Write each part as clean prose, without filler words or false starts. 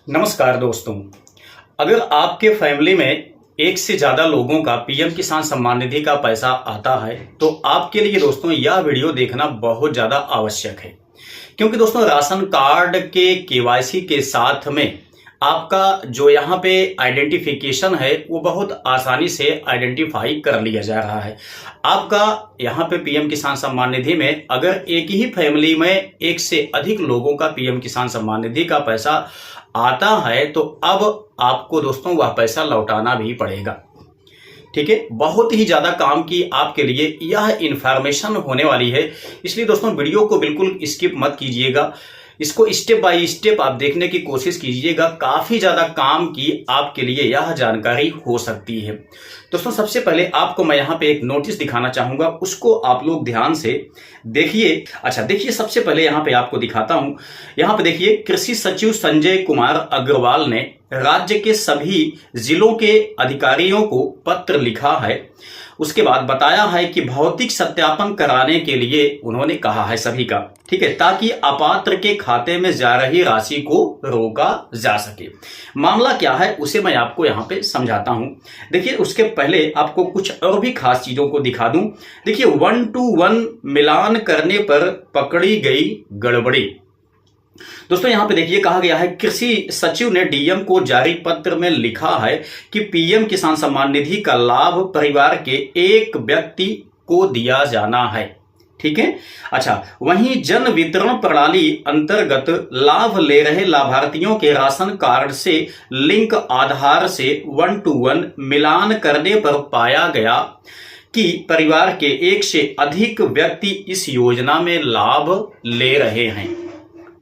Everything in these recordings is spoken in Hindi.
नमस्कार दोस्तों। अगर आपके फैमिली में एक से ज़्यादा लोगों का पीएम किसान सम्मान निधि का पैसा आता है तो आपके लिए दोस्तों यह वीडियो देखना बहुत ज़्यादा आवश्यक है, क्योंकि दोस्तों राशन कार्ड के केवाईसी के साथ में आपका जो यहाँ पे आइडेंटिफिकेशन है वो बहुत आसानी से आइडेंटिफाई कर लिया जा रहा है। आपका यहाँ पे पीएम किसान सम्मान निधि में अगर एक ही फैमिली में एक से अधिक लोगों का पीएम किसान सम्मान निधि का पैसा आता है तो अब आपको दोस्तों वह पैसा लौटाना भी पड़ेगा। ठीक है, बहुत ही ज्यादा काम की आपके लिए यह इंफॉर्मेशन होने वाली है, इसलिए दोस्तों वीडियो को बिल्कुल स्किप मत कीजिएगा। इसको स्टेप बाय स्टेप आप देखने की कोशिश कीजिएगा। काफी ज्यादा काम की आपके लिए यह जानकारी हो सकती है। दोस्तों सबसे पहले आपको मैं यहाँ पे एक नोटिस दिखाना चाहूंगा, उसको आप लोग ध्यान से देखिए। अच्छा देखिए, सबसे पहले यहाँ पे आपको दिखाता हूं। यहाँ पे देखिए, कृषि सचिव संजय कुमार अग्रवाल ने राज्य के सभी जिलों के अधिकारियों को पत्र लिखा है। उसके बाद बताया है कि भौतिक सत्यापन कराने के लिए उन्होंने कहा है सभी का, ठीक है, ताकि अपात्र के खाते में जा रही राशि को रोका जा सके। मामला क्या है उसे मैं आपको यहाँ पे समझाता हूं। देखिए, उसके पहले आपको कुछ और भी खास चीजों को दिखा दूं। देखिए, 1-to-1 मिलान करने पर पकड़ी गई गड़बड़ी। दोस्तों यहाँ पे देखिए, कहा गया है कृषि सचिव ने डीएम को जारी पत्र में लिखा है कि पीएम किसान सम्मान निधि का लाभ परिवार के एक व्यक्ति को दिया जाना है। ठीक है। अच्छा, वहीं जन वितरण प्रणाली अंतर्गत लाभ ले रहे लाभार्थियों के राशन कार्ड से लिंक आधार से 1-to-1 मिलान करने पर पाया गया कि परिवार के एक से अधिक व्यक्ति इस योजना में लाभ ले रहे हैं।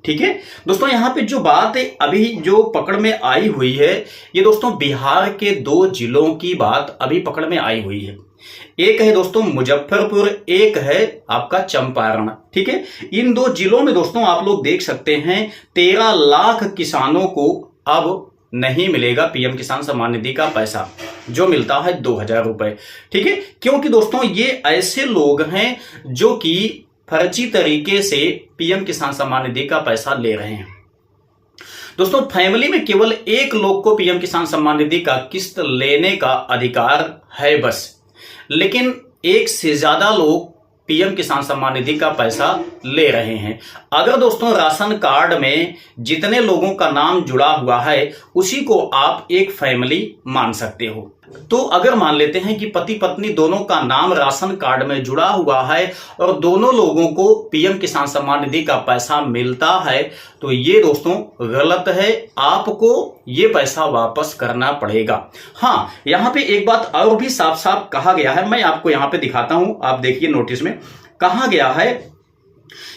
ठीक है दोस्तों, यहाँ पे जो बात है अभी जो पकड़ में आई हुई है, ये दोस्तों बिहार के 2 जिलों की बात अभी पकड़ में आई हुई है। एक है दोस्तों मुजफ्फरपुर, एक है आपका चंपारण। ठीक है, इन 2 जिलों में दोस्तों आप लोग देख सकते हैं 13 लाख किसानों को अब नहीं मिलेगा पीएम किसान सम्मान निधि का पैसा, जो मिलता है 2000 रुपए। ठीक है, क्योंकि दोस्तों ये ऐसे लोग हैं जो कि फर्जी तरीके से पीएम किसान सम्मान निधि का पैसा ले रहे हैं। दोस्तों फैमिली में केवल एक लोग को पीएम किसान सम्मान निधि का किस्त लेने का अधिकार है बस, लेकिन एक से ज्यादा लोग पीएम किसान सम्मान निधि का पैसा ले रहे हैं। अगर दोस्तों राशन कार्ड में जितने लोगों का नाम जुड़ा हुआ है उसी को आप एक फैमिली मान सकते हो। तो अगर मान लेते हैं कि पति पत्नी दोनों का नाम राशन कार्ड में जुड़ा हुआ है और दोनों लोगों को पीएम किसान सम्मान निधि का पैसा मिलता है तो ये दोस्तों गलत है, आपको ये पैसा वापस करना पड़ेगा। हाँ, यहाँ पे एक बात और भी साफ साफ कहा गया है, मैं आपको यहाँ पे दिखाता हूं। आप देखिए, नोटिस में कहा गया है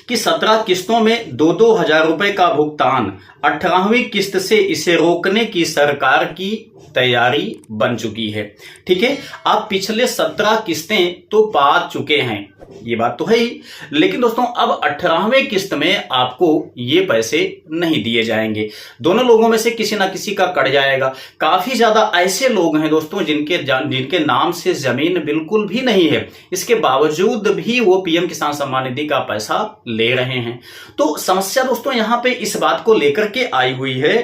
कि 17 किस्तों में 2-2 हजार रुपए का भुगतान, 18वीं किस्त से इसे रोकने की सरकार की तैयारी बन चुकी है। ठीक है, आप पिछले 17 किस्तें तो पा चुके हैं, ये बात तो है ही, लेकिन दोस्तों अब 18वें किस्त में आपको ये पैसे नहीं दिए जाएंगे। दोनों लोगों में से किसी ना किसी का कट जाएगा। काफी ज्यादा ऐसे लोग हैं दोस्तों जिनके नाम से जमीन बिल्कुल भी नहीं है, इसके बावजूद भी वो पीएम किसान सम्मान निधि का पैसा ले रहे हैं। तो समस्या दोस्तों यहाँ पे इस बात को लेकर के आई हुई है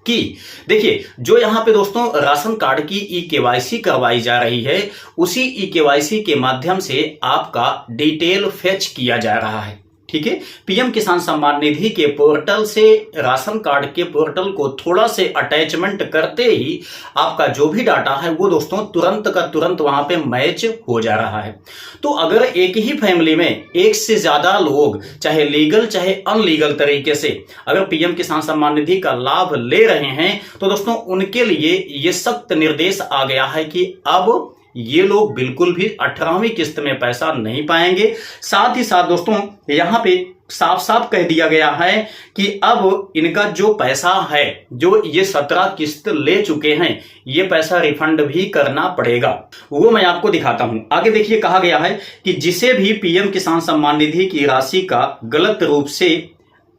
कि देखिए, जो यहाँ पे दोस्तों राशन कार्ड की ई-केवाईसी करवाई जा रही है, उसी ई-केवाईसी के माध्यम से आपका डिटेल फेच किया जा रहा है। ठीक है, पीएम किसान सम्मान निधि के पोर्टल से राशन कार्ड के पोर्टल को थोड़ा से अटैचमेंट करते ही आपका जो भी डाटा है वो दोस्तों तुरंत का तुरंत वहां पे मैच हो जा रहा है। तो अगर एक ही फैमिली में एक से ज्यादा लोग चाहे लीगल चाहे अनलीगल तरीके से अगर पीएम किसान सम्मान निधि का लाभ ले रहे हैं तो दोस्तों उनके लिए ये सख्त निर्देश आ गया है कि अब ये लोग बिल्कुल भी 18वीं किस्त में पैसा नहीं पाएंगे। साथ ही साथ दोस्तों यहाँ पे साफ साफ कह दिया गया है कि अब इनका जो पैसा है, जो ये 17 किस्त ले चुके हैं, ये पैसा रिफंड भी करना पड़ेगा। वो मैं आपको दिखाता हूं। आगे देखिए, कहा गया है कि जिसे भी पीएम किसान सम्मान निधि की राशि का गलत रूप से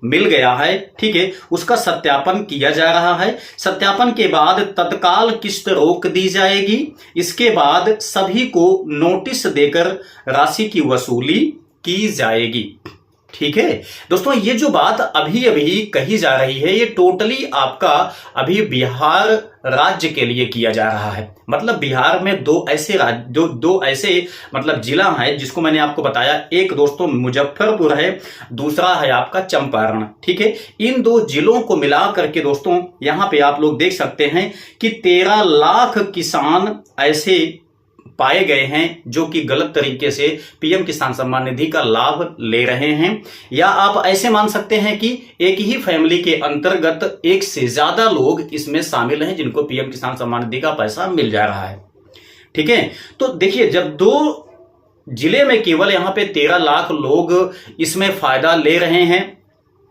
मिल गया है, ठीक है, उसका सत्यापन किया जा रहा है। सत्यापन के बाद तत्काल किस्त रोक दी जाएगी। इसके बाद सभी को नोटिस देकर राशि की वसूली की जाएगी। ठीक है दोस्तों, ये जो बात अभी अभी कही जा रही है ये टोटली आपका अभी बिहार राज्य के लिए किया जा रहा है। मतलब बिहार में दो ऐसे मतलब जिला है जिसको मैंने आपको बताया, एक दोस्तों मुजफ्फरपुर है, दूसरा है आपका चंपारण। ठीक है, इन दो जिलों को मिला करके दोस्तों यहां पे आप लोग देख सकते हैं कि 13 लाख किसान ऐसे पाए गए हैं जो कि गलत तरीके से पीएम किसान सम्मान निधि का लाभ ले रहे हैं। या आप ऐसे मान सकते हैं कि एक ही फैमिली के अंतर्गत एक से ज्यादा लोग इसमें शामिल हैं जिनको पीएम किसान सम्मान निधि का पैसा मिल जा रहा है। ठीक है, तो देखिए जब दो जिले में केवल यहां पे 13 लाख लोग इसमें फायदा ले रहे हैं,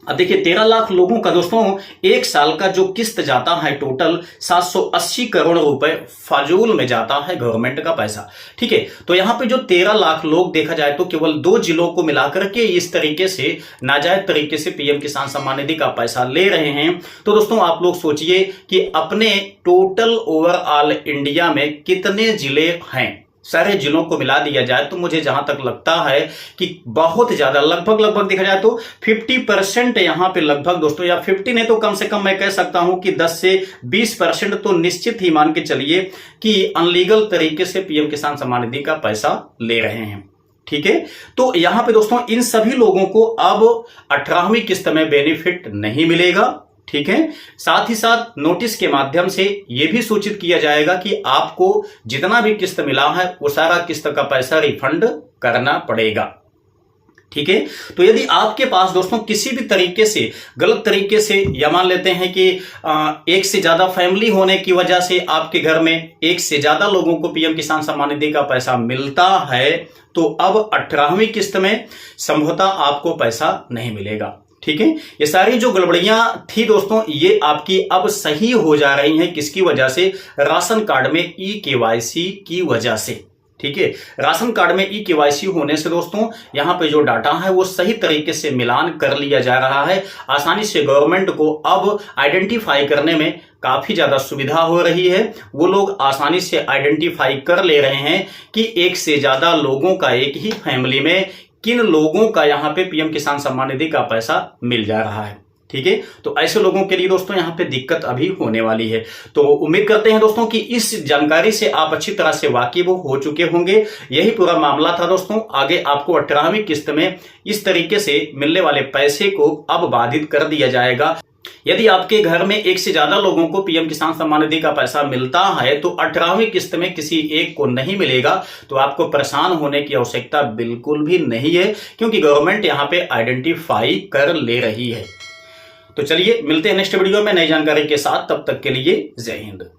अब देखिए 13 लाख लोगों का दोस्तों एक साल का जो किस्त जाता है टोटल 780 करोड़ रुपए फाजूल में जाता है गवर्नमेंट का पैसा। ठीक है, तो यहां पे जो 13 लाख लोग देखा जाए तो केवल दो जिलों को मिलाकर के इस तरीके से नाजायज तरीके से पीएम किसान सम्मान निधि का पैसा ले रहे हैं। तो दोस्तों आप लोग सोचिए कि अपने टोटल ओवरऑल इंडिया में कितने जिले हैं। सारे जिलों को मिला दिया जाए तो मुझे जहां तक लगता है कि बहुत ज्यादा, लगभग देखा जाए तो 50% यहां पे लगभग दोस्तों, या 50 नहीं तो कम से कम मैं कह सकता हूं कि 10 से 20% तो निश्चित ही मान के चलिए कि अनलीगल तरीके से पीएम किसान सम्मान निधि का पैसा ले रहे हैं। ठीक है, तो यहां पे दोस्तों इन सभी लोगों को अब 18वीं किस्त में बेनिफिट नहीं मिलेगा। ठीक है, साथ ही साथ नोटिस के माध्यम से यह भी सूचित किया जाएगा कि आपको जितना भी किस्त मिला है वो सारा किस्त का पैसा रिफंड करना पड़ेगा। ठीक है, तो यदि आपके पास दोस्तों किसी भी तरीके से गलत तरीके से, या मान लेते हैं कि एक से ज्यादा फैमिली होने की वजह से आपके घर में एक से ज्यादा लोगों को पीएम किसान सम्मान निधि का पैसा मिलता है, तो अब 18वीं किस्त में संभवतः आपको पैसा नहीं मिलेगा। ठीक है, ये सारी जो गड़बड़ियां थी दोस्तों ये आपकी अब सही हो जा रही हैं। किसकी वजह से? राशन कार्ड में ई-केवाईसी की वजह से। ठीक है, राशन कार्ड में ई-केवाईसी होने से दोस्तों यहां पे जो डाटा है वो सही तरीके से मिलान कर लिया जा रहा है। आसानी से गवर्नमेंट को अब आइडेंटिफाई करने में काफी ज्यादा सुविधा हो रही है। वो लोग आसानी से आइडेंटिफाई कर ले रहे हैं कि एक से ज्यादा लोगों का एक ही फैमिली में किन लोगों का यहां पे पीएम किसान सम्मान निधि का पैसा मिल जा रहा है। ठीक है, तो ऐसे लोगों के लिए दोस्तों यहां पे दिक्कत अभी होने वाली है। तो उम्मीद करते हैं दोस्तों कि इस जानकारी से आप अच्छी तरह से वाकिफ हो चुके होंगे। यही पूरा मामला था दोस्तों। आगे आपको 18वीं किस्त में इस तरीके से मिलने वाले पैसे को अब बाधित कर दिया जाएगा। यदि आपके घर में एक से ज्यादा लोगों को पीएम किसान सम्मान निधि का पैसा मिलता है तो 18वीं किस्त में किसी एक को नहीं मिलेगा, तो आपको परेशान होने की आवश्यकता बिल्कुल भी नहीं है, क्योंकि गवर्नमेंट यहां पे आइडेंटिफाई कर ले रही है। तो चलिए मिलते हैं नेक्स्ट वीडियो में नई जानकारी के साथ, तब तक के लिए जय हिंद।